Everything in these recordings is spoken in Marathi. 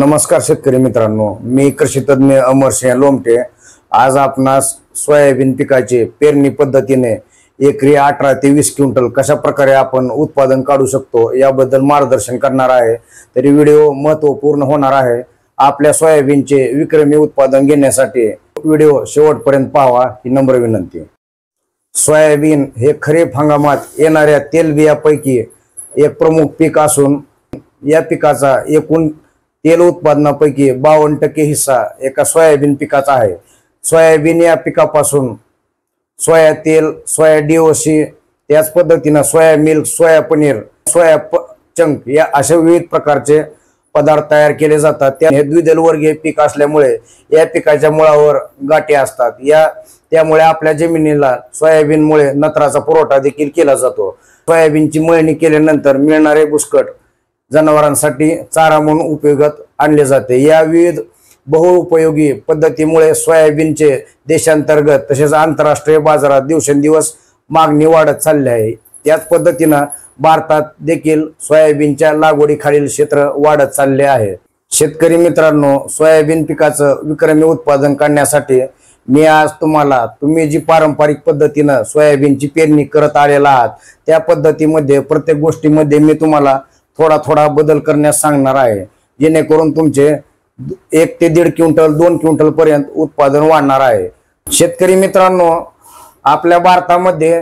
नमस्कार शेतकरी मित्रांनो, मी कृषी तज्ञ अमरसिंह लोमटे। आज आपणास सोयाबीन पिकाचे पेरणी पद्धतीने एकरी 18 ते 20 क्विंटल कशा प्रकारे आपण उत्पादन काढू शकतो याबद्दल मार्गदर्शन करणार आहे। तरी व्हिडिओ महत्त्वपूर्ण होणार आहे। आपल्या सोयाबीनचे विक्रमी उत्पादन घेण्यासाठी व्हिडिओ शेवटपर्यंत पाहावा ही नम्र विनंती। सोयाबीन हे खरीप हंगामात येणाऱ्या तेलबियापैकी एक प्रमुख पीक असून या पिकाचा एकूण तेल उत्पादनापैकी 52% हिस्सा एका सोयाबीन पिकाचा आहे। सोयाबीन या पिकापासून सोया तेल, सोया डीओसी, त्याच पद्धतीने सोया मिल्क, सोया पनीर, सोया चंक या अशा विविध प्रकारचे पदार्थ तयार केले जातात। हे द्विदल वर्गीय पीक असल्यामुळे या पिकाच्या मुळावर गाठी असतात। त्यामुळे आपल्या जमिनीला सोयाबीनमुळे नत्राचा पुरवठा देखील केला जातो। सोयाबीनची मळणी केल्यानंतर मिळणारे बुसकट जनावरांसाठी चारा म्हणून उपयोगात आणले जाते। या विविध बहुउपयोगी पद्धतीमुळे सोयाबीनचे देशांतर्गत तसेच आंतरराष्ट्रीय बाजारात दिवसेंदिवस मागणी वाढत चालली आहे। याच पद्धतीने भारतात देखील सोयाबीनच्या लागवडीखालील क्षेत्र वाढत चालले आहे। शेतकरी मित्रांनो, सोयाबीन पिकाचं विक्रमी उत्पादन काढण्यासाठी मी आज तुम्ही जी पारंपरिक पद्धतीने सोयाबीनची पेरणी करत आलेला आहात त्या पद्धतीमध्ये प्रत्येक गोष्टीमध्ये मी तुम्हाला थोडा थोडा बदल करण्यास सांगणार आहे, जेणेकरून तुमचे 1 ते 1.5 क्विंटल 2 क्विंटल पर्यंत उत्पादन वाढणार आहे। शेतकरी मित्रांनो, आपल्या भारतामध्ये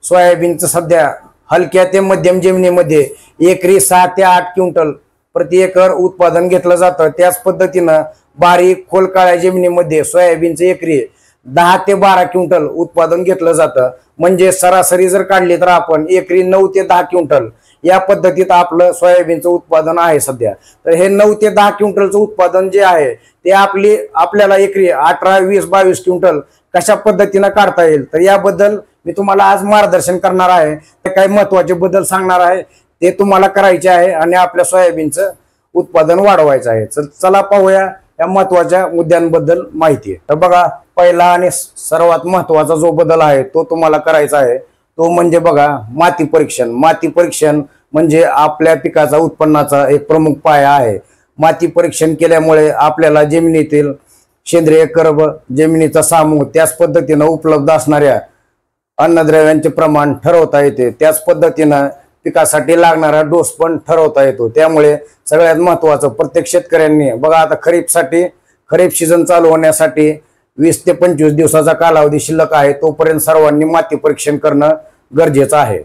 सोयाबीनचं सध्या हलक्या ते मध्यम जमिनीमध्ये एकरी 6 ते 8 क्विंटल प्रति एकर उत्पादन घेतलं जातं। त्याच पद्धतीनं बारीक खोल काळ्या जमिनीमध्ये सोयाबीनचं एकरी 10 ते 12 क्विंटल उत्पादन घेतलं जातं। म्हणजे सरासरी जर काढली तर आपण एकरी 9 ते 10 क्विंटल या पद्धतीत आपलं सोयाबीनचं उत्पादन आहे सध्या। तर हे 9 ते 10 क्विंटलचं उत्पादन जे आहे ते आपल्याला एकरी 18, 20, 22 क्विंटल कशा पद्धतीने काढता येईल तर याबद्दल मी तुम्हाला आज मार्गदर्शन करणार आहे। काही महत्त्वाचे बदल सांगणार आहे ते तुम्हाला करायचे आहे आणि आपल्या सोयाबीनचं उत्पादन वाढवायचं आहे। चला पाहूया या महत्त्वाच्या मुद्द्यांबद्दल माहिती। तर बघा, पहिला आणि सर्वात महत्त्वाचा जो बदल आहे तो तुम्हाला करायचा आहे तो म्हणजे बघा माती परीक्षण। माती परीक्षण म्हणजे आपल्या पिकाचा उत्पन्नाचा एक प्रमुख पाया आहे। माती परीक्षण केल्यामुळे आपल्याला जमिनीतील सेंद्रिय कर्ब, जमिनीचा सामू, त्याच पद्धतीने उपलब्ध असणाऱ्या अन्नद्रव्यांचे प्रमाण ठरवता येते। त्याच पद्धतीने पिकासाठी लागणारा डोस पण ठरवता येतो। त्यामुळे सगळ्यात महत्त्वाचं प्रत्येक शेतकऱ्यांनी बघा, आता खरीप सीझन चालू होण्यासाठी 20 ते 25 दिवसाचा कालावधी शिल्लक आहे, तोपर्यंत सर्वांनी माती परीक्षण करणं गरजेचं आहे।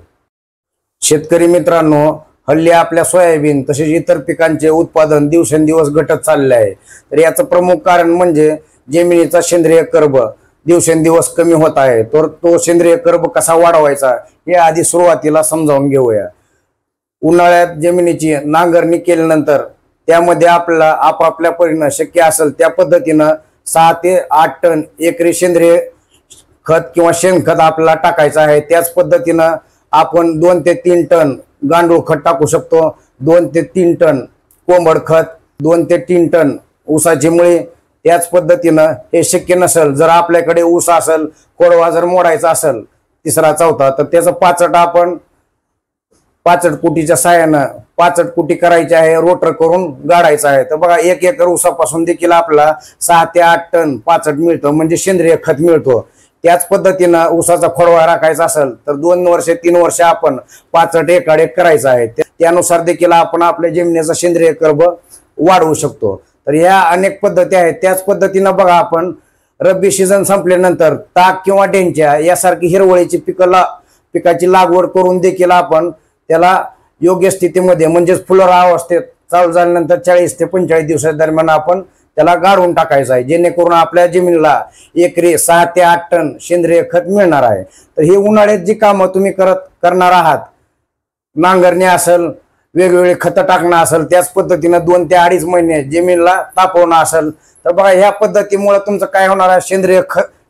शेतकरी मित्रांनो, हल्ली आपल्या सोयाबीन तसेच इतर पिकांचे उत्पादन दिवसेंदिवस घटत चालले आहे। तर याचं प्रमुख कारण म्हणजे जमिनीचा सेंद्रिय कर्ब दिवसेंदिवस कमी होत आहे। तर तो सेंद्रिय कर्ब कसा वाढवायचा हे आधी सुरुवातीला समजावून घेऊया। उन्हाळ्यात जमिनीची नांगरणी केल्यानंतर त्यामध्ये आपल्याला आपापल्या परीने शक्य असेल त्या पद्धतीनं 6 ते 8 टन एकरी सेंद्रिय खत किंवा शेणखत आपल्याला टाकायचं आहे। त्याच पद्धतीनं आपण 2 ते 3 टन गांडूळ खत टाकू शकतो, 2 ते 3 टन कोंबड खत, 2 ते 3 टन ऊसाची मुळी। त्याच पद्धतीनं हे शक्य नसेल, जर आपल्याकडे ऊस असेल, खोडवा जर मोडायचा असेल 3रा 4था, तर त्याचं पाचट आपण पाचट कुटीच्या साहाय्यानं पाचट कुटी करायची आहे, रोटर करून गाडायचं आहे। तर बघा, 1 एकर ऊसापासून देखील आपल्याला 6 ते 8 टन पाचट मिळतं, म्हणजे सेंद्रिय खत मिळतो। त्याच पद्धतीनं ऊसाचा खोडवा राखायचा असेल तर 2 वर्ष 3 वर्ष आपण पाचट एकाड एक करायचं आहे। त्यानुसार देखील आपण आपल्या जमिनीचा सेंद्रिय कर्ब वाढवू शकतो। तर ह्या अनेक पद्धती आहेत। त्याच पद्धतीनं बघा, आपण रब्बी सीझन संपल्यानंतर ताक किंवा डेंच्या यासारखी हिरवळीची पिकाची लागवड करून देखील आपण त्याला योग्य स्थितीमध्ये म्हणजेच फुलोरा अवस्थेत चालू झाल्यानंतर 40 ते 45 दिवसाच्या दरम्यान आपण त्याला गाडून टाकायचं आहे, जेणेकरून आपल्या जमिनीला एकरी 6 ते 8 टन सेंद्रिय खत मिळणार आहे। तर ही उन्हाळ्यात जी कामं तुम्ही करणार आहात, नांगरणी असेल, वेगवेगळे खतं टाकणं असेल, त्याच पद्धतीनं 2 ते 2.5 महिने जमिनीला तापवणं असेल, तर बघा ह्या पद्धतीमुळे तुमचं काय होणार आहे, सेंद्रिय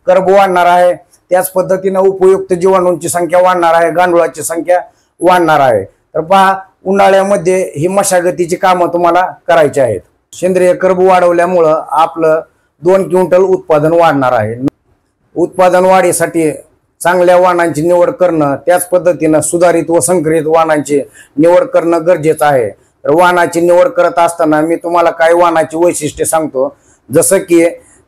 कर्ब वाढणार आहे। त्याच पद्धतीनं उपयुक्त जीवाणूंची संख्या वाढणार आहे, गांडुळाची संख्या वाढणार आहे। तर पहा, उन्हाळ्यामध्ये ही मशागतीची कामं तुम्हाला करायची आहेत। सेंद्रिय कर्ब वाढवल्यामुळं आपलं 2 क्विंटल उत्पादन वाढणार आहे। उत्पादन वाढीसाठी चांगल्या वाणांची निवड करणं, त्याच पद्धतीनं सुधारित व संकरित वाणांची निवड करणं गरजेचं आहे। तर वाणाची निवड करत असताना मी तुम्हाला काही वाणाची वैशिष्ट्ये सांगतो। जसं की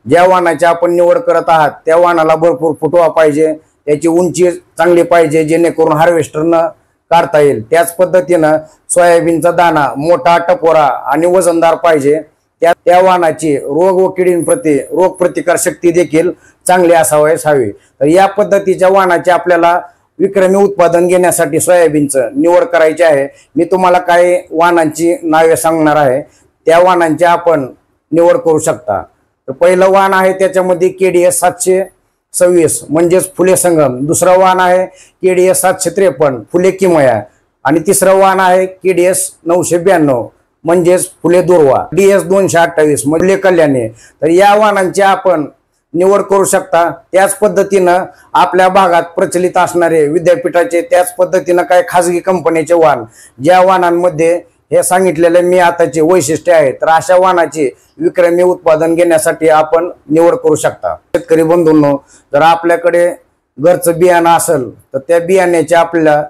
ज्या वाणाची आपण निवड करत आहात त्या वाणाला भरपूर फुटवा पाहिजे, त्याची उंची चांगली पाहिजे जेणेकरून हार्वेस्टरनं काढता येईल। त्याच पद्धतीनं सोयाबीनचा दाना मोठा, टपोरा आणि वजनदार पाहिजे। त्या वाणाची रोग व किडींप्रती रोग प्रतिकार शक्ती देखील चांगली असावयास हवी। तर या पद्धतीच्या वाणाचे आपल्याला विक्रमी उत्पादन घेण्यासाठी सोयाबीनचं निवड करायची आहे। मी तुम्हाला काही वाणांची नावे सांगणार आहे, त्या वाणांची आपण निवड करू शकता। तर पहिलं वाण आहे त्याच्यामध्ये KDS 726 म्हणजेच फुले संगम, दुसरं वाण आहे KDS 753 फुले किमया आणि तिसरं वाण आहे KDS 992 म्हणजेच फुले दुर्वा, DS 228 फुले कल्याणी। तर या वाणांची आपण निवड करू शकता। त्याच पद्धतीनं आपल्या भागात प्रचलित असणारे विद्यापीठाचे, त्याच पद्धतीनं काही खाजगी कंपनीचे वाण, ज्या वाणांमध्ये हे सांगितलेले मी आताचे वैशिष्ट्य आहे, तर अशा वाणाचे विक्रमी उत्पादन घेण्यासाठी आपण निवड करू शकता। शेतकरी बंधूंनो, जर आपल्याकडे घरचं बियाणं असेल तर त्या बियाण्याची आपल्याला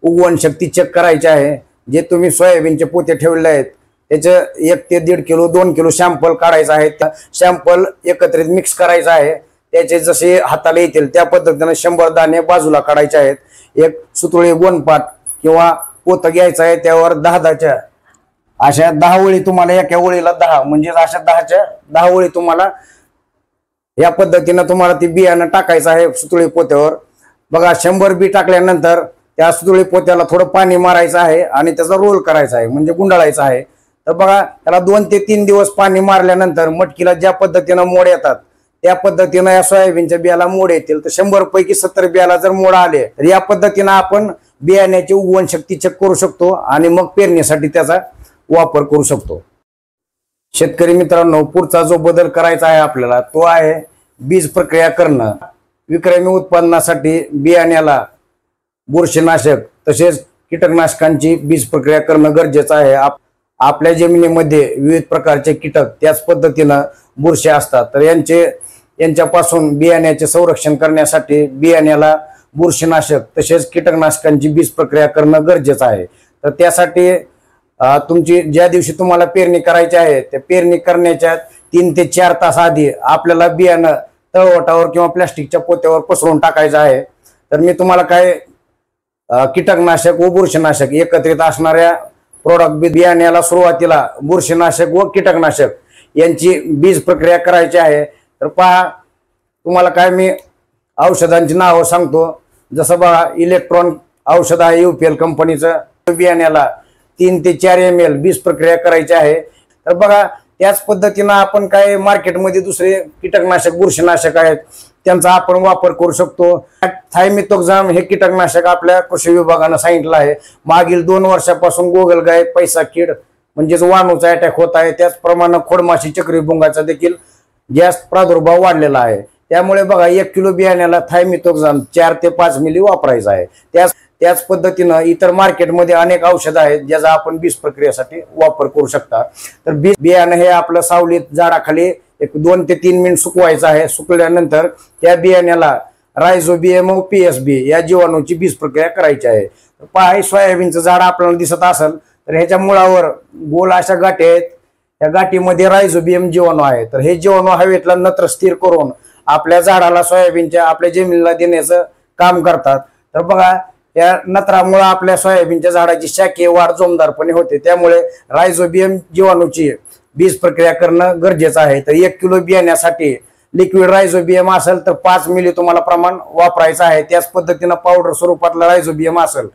उगवण शक्ती चेक करायची आहे। जे तुम्ही सोयाबीनचे पोते ठेवले आहेत त्याचं 1 ते 1.5 किलो 2 किलो सॅम्पल काढायचं आहे। सॅम्पल एकत्रित मिक्स करायचं आहे, त्याचे जसे हाताला येतील त्या पद्धतीने 100 दाणे बाजूला काढायचे आहेत। एक सुतळी गोणपाट किंवा पोत घ्यायचं आहे, त्यावर 10 अशा 10 ओळी, तुम्हाला एका ओळीला 10 म्हणजे अशा 10 ओळी तुम्हाला या पद्धतीने तुम्हाला ती बियाणं टाकायचं आहे सुतळी पोत्यावर। बघा 100 बी टाकल्यानंतर त्या सुतळी पोत्याला थोडं पाणी मारायचं आहे आणि त्याचा रोल करायचा आहे म्हणजे गुंडाळायचा आहे। तर बघा त्याला 2 ते 3 दिवस पाणी मारल्यानंतर मटकीला ज्या पद्धतीनं मोड येतात त्या पद्धतीनं या सोयाबीनच्या बियाला मोड येतील। तर 100 पैकी 70 बियाला जर मोड आले तर या पद्धतीनं आपण बियाण्याची उगवण शक्ती चेक करू शकतो आणि मग पेरणीसाठी त्याचा वापर करू शकतो। शेतकरी मित्रांनो, पुढचा जो बदल करायचा आहे आपल्याला तो आहे बीज प्रक्रिया करणं। विक्रमी उत्पादनासाठी बियाण्याला बुरशीनाशक तसेच कीटकनाशकांची बीज प्रक्रिया करणं गरजेचं आहे। आपल्या जमिनीमध्ये विविध प्रकारचे कीटक त्याच पद्धतीनं बुरशी असतात, तर यांच्यापासून बियाण्याचे संरक्षण करण्यासाठी बियाण्याला बुरशीनाशक तसेच कीटकनाशकांची बीज प्रक्रिया करणं गरजेचं आहे। तर त्यासाठी तुमची ज्या दिवशी तुम्हाला पेरणी करायची आहे त्या पेरणी करण्याच्या 3 ते 4 तास आधी आपल्याला बियाणं तळवटावर किंवा प्लास्टिकच्या पोत्यावर पसरून टाकायचं आहे। तर मी तुम्हाला काय कीटकनाशक व बुरशीनाशक एकत्रित असणाऱ्या प्रोडक्ट बियाण्याला सुरुवातीला बुरशीनाशक व कीटकनाशक यांची बीज प्रक्रिया करायची आहे। तर पहा, तुम्हाला काय मी औषधांची नावं सांगतो। जसं बघा इलेक्ट्रॉन औषध आहे UPL कंपनीचं, बियाण्याला 3 ते 4 ml बीज प्रक्रिया करायची आहे। तर बघा त्याच पद्धतीनं आपण काय मार्केटमध्ये दुसरे कीटकनाशक बुरशीनाशक आहेत त्यांचा आपण वापर करू शकतो। थायमिथोक्झाम हे कीटकनाशक आपल्या कृषी विभागानं सांगितलं आहे। मागील 2 वर्षापासून गोगलगाय, पैसा कीड म्हणजेच वाणूचा अटॅक होत आहे, त्याचप्रमाणे खोडमाशी, चक्रीभुंगाचा देखील जास्त प्रादुर्भाव वाढलेला आहे। त्यामुळे बघा 1 किलो बियाण्याला थायमिथोक्झाम 4 ते 5 मिली वापरायचा आहे। त्याच पद्धतीनं इतर मार्केटमध्ये अनेक औषधं आहेत ज्याचा आपण बीज प्रक्रियेसाठी वापर करू शकता। तर बियाणं हे आपलं सावलीत झाडाखाली 2 ते 3 मिनिट सुकवायचं आहे। सुकल्यानंतर त्या बियाण्याला रायझोबियम व PSB या जीवाणूची बीज प्रक्रिया करायची आहे। पहा, सोयाबीनचं झाड आपल्याला दिसत असेल तर ह्याच्या मुळावर गोल अशा गाठी आहेत, या गाठीमध्ये रायझोबियम जीवाणू आहे। तर हे जीवाणू हवेतला नत्र स्थिर करून आपल्या झाडाला, सोयाबीनच्या आपल्या जमिनीला देण्याचं काम करतात। तर बघा या नत्रामुळे आपल्या सोयाबीनच्या झाडाची शाखीय वाढ जोमदारपणे होते। त्यामुळे रायझोबियम जीवाणूची बीज प्रक्रिया करणं गरजेचं आहे। तर 1 किलो बियाण्यासाठी लिक्विड रायझोबियम असेल तर 5 मिली तुम्हाला प्रमाण वापरायचं आहे। त्याच पद्धतीनं पावडर स्वरूपातला रायझोबियम असेल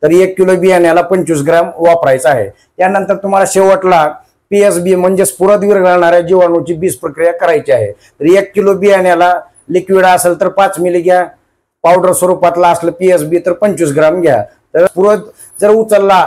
तर 1 किलो बियाण्याला 25 ग्रॅम वापरायचं आहे। त्यानंतर तुम्हाला शेवटला PSB म्हणजे स्फुरद विरघळणाऱ्या जीवाणूची बीज प्रक्रिया करायची आहे। तर 1 किलो बियाण्याला लिक्विड असेल तर 5 मिली घ्या, पावडर स्वरूपातला असलं PSB तर 25 ग्रॅम घ्या। तर स्फुरद जर उचलला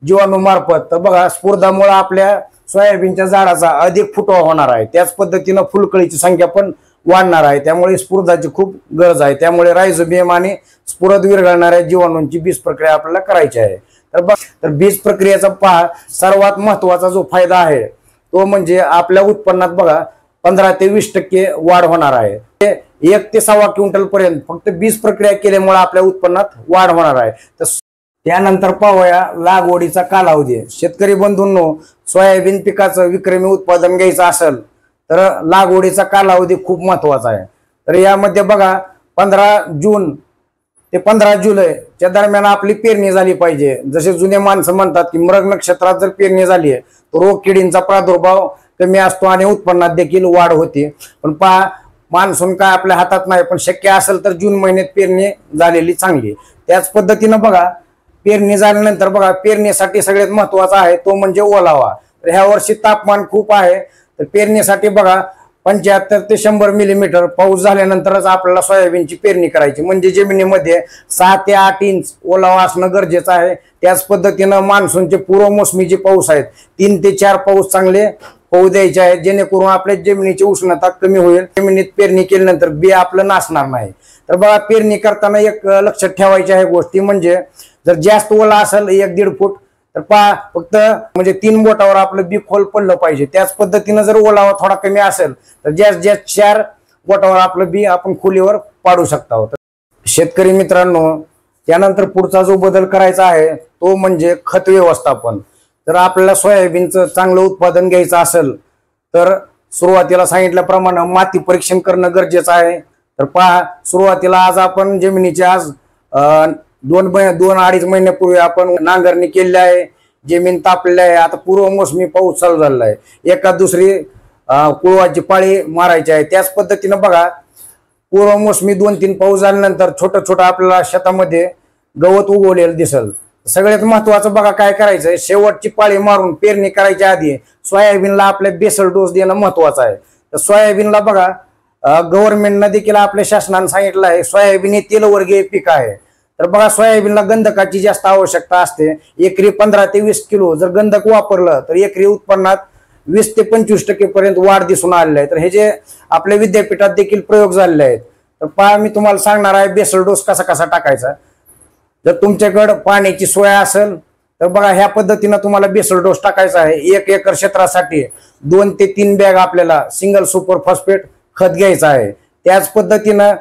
जीवाणू मार्फत तर बघा स्फुरदामुळे आपल्या सोयाबीनच्या झाडाचा अधिक फुटवा होणार आहे। त्याच पद्धतीनं फुलकळीची संख्या पण वाढणार आहे, त्यामुळे स्फुरदाची खूप गरज आहे। त्यामुळे रायझोबियम आणि स्फुरद विरघळणाऱ्या जीवाणूंची बीज प्रक्रिया आपल्याला करायची आहे। तर बीज प्रक्रियेचा पहा, सर्वात महत्वाचा जो फायदा आहे तो म्हणजे आपल्या उत्पन्नात बघा 15 ते 20% वाढ होणार आहे। 1 ते 1.25 क्विंटल पर्यंत फक्त बीज प्रक्रिया केल्यामुळे आपल्या उत्पन्नात वाढ होणार आहे। तर त्यानंतर पाहूया लागवडीचा कालावधी। शेतकरी बंधूंनो, सोयाबीन पिकाचं विक्रमी उत्पादन घ्यायचं असेल तर लागवडीचा कालावधी खूप महत्वाचा आहे। तर यामध्ये बघा 15 जून ते 15 जुलैच्या दरम्यान आपली पेरणी झाली पाहिजे। जसे जुने माणसं म्हणतात की मृग नक्षत्रात जर पेरणी झाली आहे तर रोग किडींचा प्रादुर्भाव कमी असतो आणि उत्पन्नात देखील वाढ होते। पण पहा, मान्सून काय आपल्या हातात नाही, पण शक्य असेल तर जून महिन्यात पेरणी झालेली चांगली। त्याच पद्धतीनं बघा, पेरणी झाल्यानंतर बघा, पेरणीसाठी सगळ्यात महत्वाचा आहे तो म्हणजे ओलावा। तर ह्या वर्षी तापमान खूप आहे, तर पेरणीसाठी बघा 75 ते 100 मिलीमीटर पाऊस झाल्यानंतरच आपल्याला सोयाबीनची पेरणी करायची, म्हणजे जमिनीमध्ये 6 ते 8 इंच ओलावा असणं गरजेचं आहे। त्याच पद्धतीनं मान्सूनचे पूर्व मोसमी जे पाऊस आहेत 3 ते 4 पाऊस चांगले होऊ द्यायचे आहेत, जेणेकरून आपल्या जमिनीची उष्णता कमी होईल। जमिनीत पेरणी केल्यानंतर बी आपलं नासणार नाही। तर बघा, पेरणी करताना एक लक्षात ठेवायची आहे गोष्टी म्हणजे जर जास्त ओला असेल 1-1.5 फूट तर पहा, फक्त म्हणजे 3 बोटावर आपलं बी खोल पडलं पाहिजे। त्याच पद्धतीनं जर ओलावा थोडा कमी असेल तर जास्त 4 बोटावर आपलं बी आपण खोलीवर पाडू शकता। शेतकरी मित्रांनो, त्यानंतर पुढचा जो बदल करायचा आहे तो म्हणजे खत व्यवस्थापन। जर आपल्याला सोयाबीनचं चांगलं उत्पादन घ्यायचं असेल तर सुरुवातीला सांगितल्याप्रमाणे माती परीक्षण करणं गरजेचं आहे। तर पहा, सुरुवातीला आज आपण जमिनीची आज 2-2.5 महिन्यापूर्वी आपण नांगरणी केली आहे, जमीन तापलेली आहे। आता पूर्व मोसमी पाऊस चालू झालेला आहे, एका दुसरी कुळवाची पाळी मारायची आहे। त्याच पद्धतीनं बघा, पूर्व मोसमी 2-3 पाऊस झाल्यानंतर छोटं छोटं आपल्याला शेतामध्ये गवत उगवलेलं दिसेल। सगळ्यात महत्वाचं बघा काय करायचंय, शेवटची पाळी मारून पेरणी करायच्या आधी सोयाबीनला आपल्या बेसल डोस देणं महत्वाचं आहे। तर सोयाबीनला बघा, गव्हर्नमेंटनं देखील आपल्या शासनाने सांगितलं आहे सोयाबीन हे तेलवर्गीय पीक आहे। तर बघा, सोयाबीनला गंधकाची जास्त आवश्यकता असते। एकरी 15 ते 20 किलो जर गंधक वापरलं तर एकरी उत्पन्नात 20 ते 25% पर्यंत वाढ दिसून आलेली आहे। तर हे जे आपल्या विद्यापीठात देखील प्रयोग झालेले आहेत। तर पहा, मी तुम्हाला सांगणार आहे बेसल डोस कसा कसा टाकायचा। जर तुमच्याकडे पाण्याची सोय असेल तर बघा, ह्या पद्धतीनं तुम्हाला बेसल डोस टाकायचा आहे। 1 एकर क्षेत्रासाठी 2 ते 3 बॅग आपल्याला सिंगल सुपर फॉस्फेट खत घ्यायचं आहे। त्याच पद्धतीनं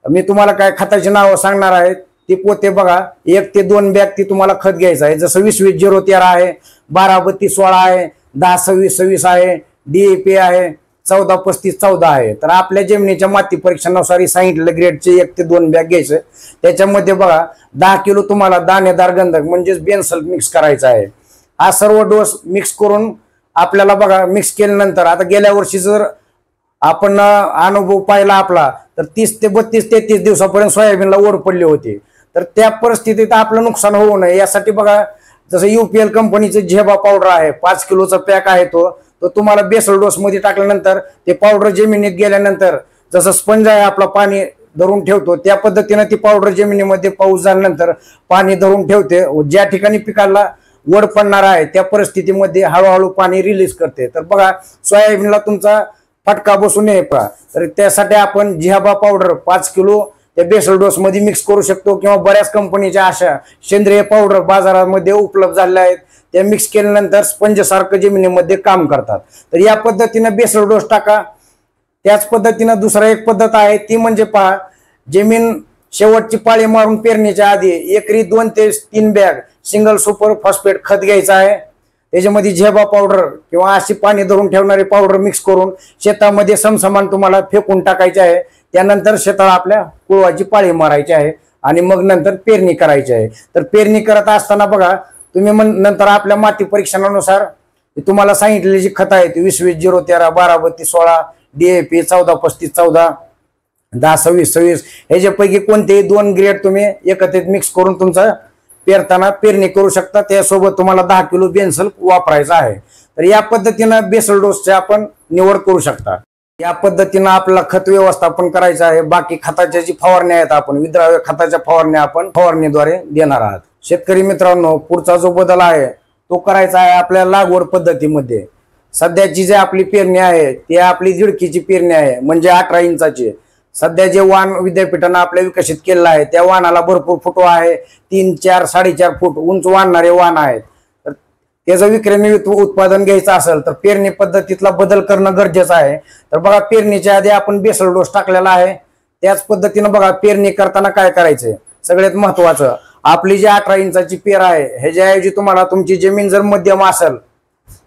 मी तुम्हाला काय खताची नावं सांगणार आहे ती पोते बघा, 1 ते 2 बॅग ती तुम्हाला खत घ्यायचं आहे। जसं 20-20-0-13 आहे, 12-32-16 आहे, 10-26-26 आहे, DAP आहे, 14-35-14 आहे। तर आपल्या जमिनीच्या माती परीक्षणानुसार सांगितलेलं ग्रेडचे 1 ते 2 बॅग घ्यायचं। त्याच्यामध्ये बघा 10 किलो तुम्हाला दाणेदार गंधक म्हणजेच बेन्सल मिक्स करायचा आहे। हा सर्व डोस मिक्स करून आपल्याला बघा, मिक्स केल्यानंतर आता गेल्या वर्षी जर आपण अनुभव पाहिला आपला तर 30 ते 32-33 दिवसापर्यंत सोयाबीनला ओढ पडली होती। तर त्या परिस्थितीत आपलं नुकसान होऊ नये यासाठी बघा, जसं UPL कंपनीचं झेबा पावडर आहे, 5 किलोचा पॅक आहे, तो तुम्हाला बेसल डोस मध्ये टाकल्यानंतर ते पावडर जमिनीत गेल्यानंतर जसं स्पंज आहे आपला पाणी धरून ठेवतो त्या पद्धतीनं ती पावडर जमिनीमध्ये पाऊस झाल्यानंतर पाणी धरून ठेवते। ज्या ठिकाणी पिकाला ओढ पडणार आहे त्या परिस्थितीमध्ये हळूहळू पाणी रिलीज करते। तर बघा, सोयाबीनला तुमचा फटका बसू नये तर त्यासाठी आपण झेबा पावडर 5 किलो त्या बेसल डोस मध्ये मिक्स करू शकतो, किंवा बऱ्याच कंपनीच्या अशा सेंद्रिय पावडर बाजारामध्ये उपलब्ध झाल्या आहेत, त्या मिक्स केल्यानंतर स्पंज सारखं जमिनीमध्ये काम करतात। तर या पद्धतीनं बेसल डोस टाका। त्याच पद्धतीनं दुसरा एक पद्धत आहे ती म्हणजे पहा, जमीन शेवटची पाळी मारून पेरणीच्या आधी एकरी 2 ते 3 बॅग सिंगल सुपर फॉस्फेट खत घ्यायचं आहे। त्याच्यामध्ये झेबा पावडर किंवा अशी पाणी धरून ठेवणारी पावडर मिक्स करून शेतामध्ये समसमान तुम्हाला फेकून टाकायचे आहे। त्यानंतर शेताला आपल्या कुळवाची पाळी मारायची आहे आणि मग नंतर पेरणी करायची आहे। तर पेरणी करत असताना बघा, तुम्ही नंतर आपल्या माती परीक्षणानुसार तुम्हाला सांगितलेली जी खत आहेत 20-20-0-13, 12-32-16, DAP, 14-35-14, 10-26-26 ह्याच्यापैकी कोणतेही 2 ग्रेड तुम्ही एकत्रित मिक्स करून तुमचा पेरताना पेरणी करू शकता। त्यासोबत तुम्हाला 10 किलो बेन्सल वापरायचं आहे। तर या पद्धतीनं बेसल डोसचे आपण निवड करू शकता। या पद्धतीनं आपल्याला खत व्यवस्थापन करायचं आहे। बाकी खताच्या जी फवारण्या आहेत आपण विद्राव्य खताच्या फवारण्या आपण फवारणीद्वारे देणार आहात। शेतकरी मित्रांनो, पुढचा जो बदल आहे तो करायचा आहे आपल्या लागवड पद्धतीमध्ये। सध्याची जी आपली पेरणी आहे ती आपली झिडकीची पेरणी आहे, म्हणजे 18 इंचाची। सध्या जे वाण विद्यापीठानं आपल्या विकसित केलेलं आहे त्या वाणाला भरपूर फुटवा आहे, 3, 4, 4.5 फूट उंच वाढणारे वाण आहेत। तर त्याचं विक्रमी उत्पादन घ्यायचं असेल तर पेरणी पद्धतीतला बदल करणं गरजेचं आहे। तर बघा, पेरणीच्या आधी आपण बेसल डोस टाकलेला आहे। त्याच पद्धतीनं बघा, पेरणी करताना काय करायचंय, सगळ्यात महत्वाचं आपली जी 18 इंचाची पेर आहे ह्याच्याऐवजी तुम्हाला तुमची जमीन जर मध्यम असेल,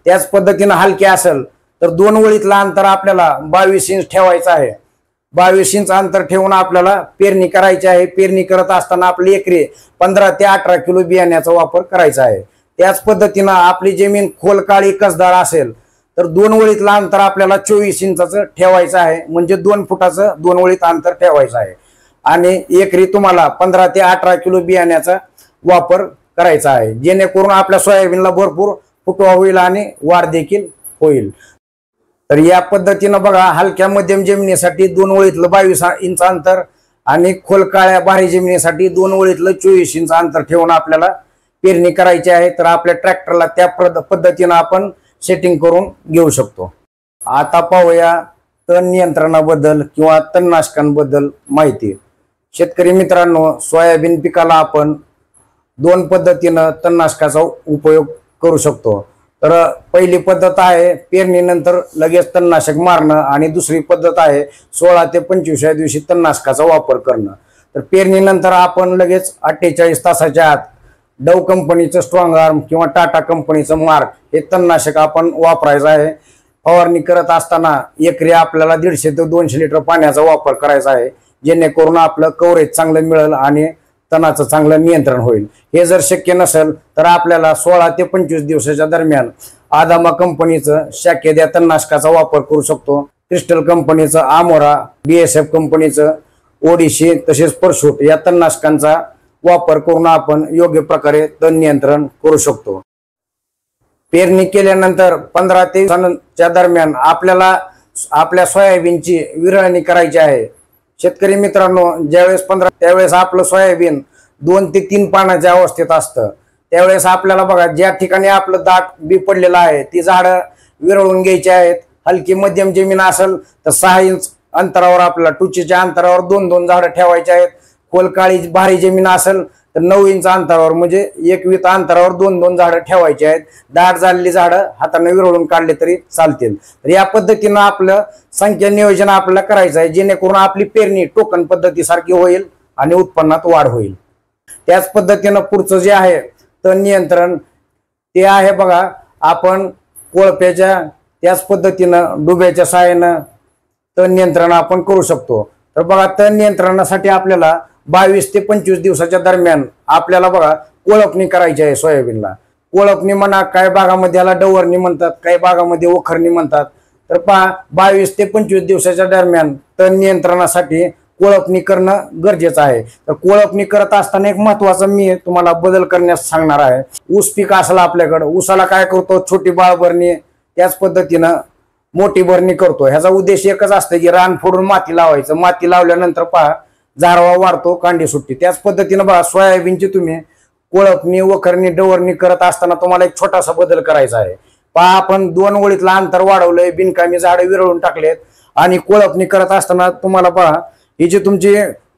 त्याच पद्धतीनं हलकी असेल, तर 2 ओळीतलं अंतर आपल्याला 22 इंच ठेवायचं आहे. 22 इंच अंतर ठेवून आपल्याला पेरणी करायची आहे. पेरणी करत असताना आपली एकरी 15 ते 18 किलो बियाण्याचा वापर करायचा आहे. त्याच पद्धतीनं आपली जमीन खोल काळी कसदार असेल तर 2 ओळीतलं अंतर आपल्याला 24 इंचाचं ठेवायचं आहे. म्हणजे 2 फुटाचं 2 ओळीत अंतर ठेवायचं आहे आणि एकरी तुम्हाला 15 ते 18 किलो बियाण्याचा वापर करायचा आहे, जेणेकरून आपल्या सोयाबीनला भरपूर फुटवा होईल आणि वाढ देखील होईल. तर या पद्धतीनं बघा, हलक्या मध्यम जमिनीसाठी 2 ओळीतलं 22 इंच अंतर आणि खोलकाळ्या भारी जमिनीसाठी 2 ओळीतलं 24 इंच अंतर ठेवून आपल्याला पेरणी करायची आहे. तर आपल्या ट्रॅक्टरला त्या पद्धतीनं आपण सेटिंग करून घेऊ शकतो. आता पाहूया तण नियंत्रणाबद्दल किंवा तणनाशकांबद्दल माहिती. शेतकरी मित्रांनो, सोयाबीन पिकाला आपण 2 पद्धतीनं तणनाशकाचा उपयोग करू शकतो. तर पहिली पद्धत आहे पेरणीनंतर लगेच तणनाशक मारणं आणि दुसरी पद्धत आहे 16 ते 25व्या दिवशी तणनाशकाचा वापर करणं. तर पेरणीनंतर आपण लगेच 48 तासाच्या आत डव कंपनीचं स्ट्रॉंग आर्म किंवा टाटा कंपनीचं मार्क हे तणनाशक आपण वापरायचं आहे. फवारणी करत असताना एकरी आपल्याला 150 ते 200 लिटर पाण्याचा वापर करायचा आहे, जेणेकरून आपलं कव्हरेज चांगलं मिळेल आणि तणाचं चांगलं नियंत्रण होईल. हे जर शक्य नसेल तर आपल्याला 16 ते 25 दिवसाच्या दरम्यान आदामा कंपनीचं शाखेद्या तणनाशकाचा वापर करू शकतो. क्रिस्टल कंपनीचं आमोरा, BSF कंपनीचं ओडिशी तसेच परशूट या तणनाशकांचा वापर करून आपण योग्य प्रकारे तण नियंत्रण करू शकतो. पेरणी केल्यानंतर 15 ते 20 दिवसांच्या दरम्यान आपल्याला आपल्या सोयाबीनची विरळणी करायची आहे. शेतकरी मित्रांनो, त्यावेळेस आपलं सोयाबीन 2 ते 3 पानाच्या अवस्थेत असतं. त्यावेळेस आपल्याला बघा, ज्या ठिकाणी आपलं दाट बी पडलेलं आहे ती झाडं विरळून घ्यायची आहेत. हलकी मध्यम जमीन असेल तर 6 इंच अंतरावर आपल्याला टुचीच्या अंतरावर 2-2 झाडं ठेवायची आहेत. खोल काळी भारी जमीन असेल तर 9 इंच अंतरावर म्हणजे 1 वित अंतरावर 2-2 झाडं ठेवायची आहेत. दाट झालेली झाडं हाताने विरळून काढले तरी चालतील. तर या पद्धतीनं आपलं संख्या नियोजन आपल्याला करायचं आहे, जेणेकरून आपली पेरणी टोकन पद्धतीसारखी होईल आणि उत्पन्नात वाढ होईल. त्याच पद्धतीनं पुढचं जे आहे तण नियंत्रण ते आहे बघा, आपण कोळप्याच्या त्याच पद्धतीनं डुब्याच्या सहाय्यानं तण नियंत्रण आपण करू शकतो. तर बघा, तण नियंत्रणासाठी आपल्याला 22 ते 25 दिवसाच्या दरम्यान आपल्याला बघा कोळपणी करायची आहे सोयाबीनला. कोळपणी म्हणा, काही भागामध्ये याला डवरणी म्हणतात, काही भागामध्ये वखरणी म्हणतात. तर पहा, 22 ते 25 दिवसाच्या दरम्यान तण नियंत्रणासाठी कोळपणी करणं गरजेचं आहे. तर कोळपणी करत असताना एक महत्वाचा मी तुम्हाला बदल करण्यास सांगणार आहे. ऊस पीक असला आपल्याकडं, ऊसाला काय करतो, छोटी बाळभरणी त्याच पद्धतीनं मोठी भरणी करतो. ह्याचा उद्देश एकच असतं की रान फोडून माती लावायचं. माती लावल्यानंतर पहा झारवा वाढतो, कांडी सुटते. त्याच पद्धतीनं बघा, सोयाबीनची तुम्ही कोळपणी वखरणी डवरणी करत असताना तुम्हाला एक छोटासा बदल करायचा आहे. पहा, आपण 2 ओळीतलं अंतर वाढवलंय, बिनकामी झाडं विरळून टाकलेत आणि कोळपणी करत असताना तुम्हाला पहा, ही जी तुमची